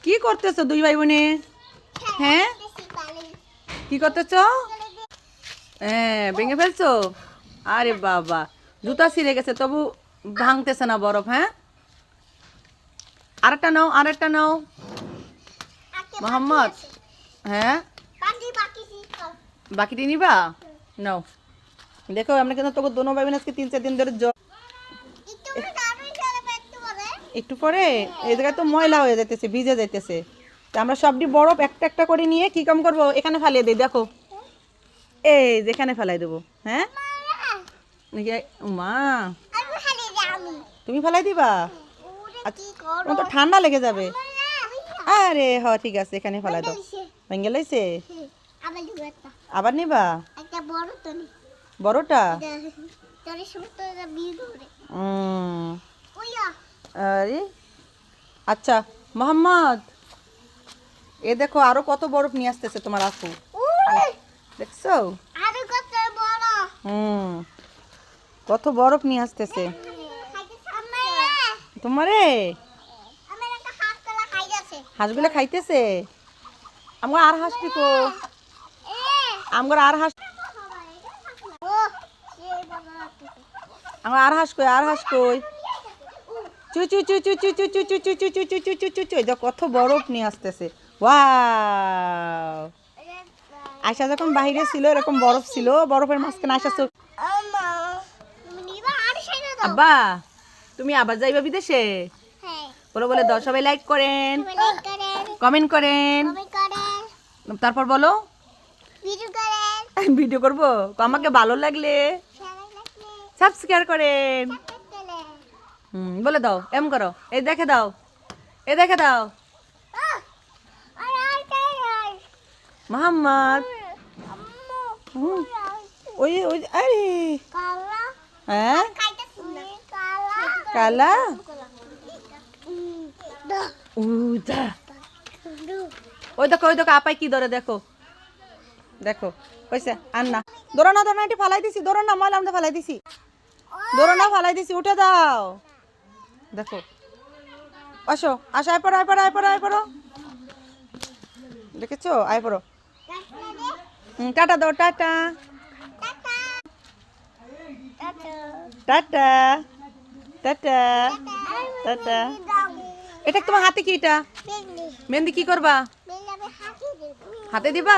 কি করতেছো দুই ভাই বোনে? হ্যাঁ, কি করতেছো? হ্যাঁ, ভেঙে ফেলছো? আরে বাবা, জুতা ছিঁড়ে গেছে তবু ভাঙতেছে না বরফ। হ্যাঁ, আরেকটা নাও, আরেকটা নাও মোহাম্মদ। হ্যাঁ, বাকিটি নিবা? নাও। দেখো আমরা কিন্তু তোকে দোনো ভাই বোন আজকে 3-4 দিন ধরে একটু পরে এই জায়গায় তো ময়লা হয়ে যাইতেছে, ভিজে যাইতেছে। তা আমরা সবটি বরফ একটা একটা করে নিয়ে কি কাম করবো, এখানে ফালিয়ে দিই। দেখো এই যেখানে ফেলাই দেবো। হ্যাঁ, মা তুমি ফেলাই দিবা? তোমার তো ঠান্ডা লেগে যাবে। আরে হ, ঠিক আছে, এখানে ফেলাই দাও। ভেঙে লাইছে? আবার নিবা? বড়টা? আরে আচ্ছা মোহাম্মদ, এ দেখো আরো কত বরফ নিয়ে আসতেছে তোমার আপু। দেখছো? কত বরফ নিয়ে আসতেছে তোমারে। হাঁসগুলো খাইতেছে। আমার আর হাঁসটি কো? আমার আর হাঁস, আমার আর হাঁস কই? আর হাঁস কই? চু চু চু চু চু চু চু চু চু চু চু চু চু চু চু চু। দেখো কত বরফ নিয়ে আসতেছে। ওয়াও, আয়শা যখন বাইরে ছিল এরকম বরফ ছিল, বরফের মাঝখানে আয়শা চোখ। আব্বা, তুমি আবার যাইবা বিদেশে? বলো, বলে দাও সবাই লাইক করেন, কমেন্ট করেন, তারপর বলো ভিডিও করবো। আমাকে ভালো লাগলে সাবস্ক্রাইব করেন। বলে দাও, এম করো, এই দেখে দাও, এই দেখে দাও মোহাম্মদ। ওই ওই আরে হ্যাঁ, কালা ওই দেখো, ওই দেখো আপাই কি ধরে, দেখো দেখো কইছে আর না। ধরো না, ধরো না, এটি ফালাই দিছি। ধরো না, ময়লা আমরা ফালাই দিছি। ধরো না, ফালাই দিছি, উঠে দাও। দেখো, আসো আসো, আয় পড়ো, আয় পড়ো, আয় পড়ো, আয় পড়ো। দেখেছো? আয় পড়ো। টাটা দাও, টাটা টাটা টাটা টাটা। এটা তোমার হাতে কি? এটা মেহেন্দি কি করবা? হাতে দিবা?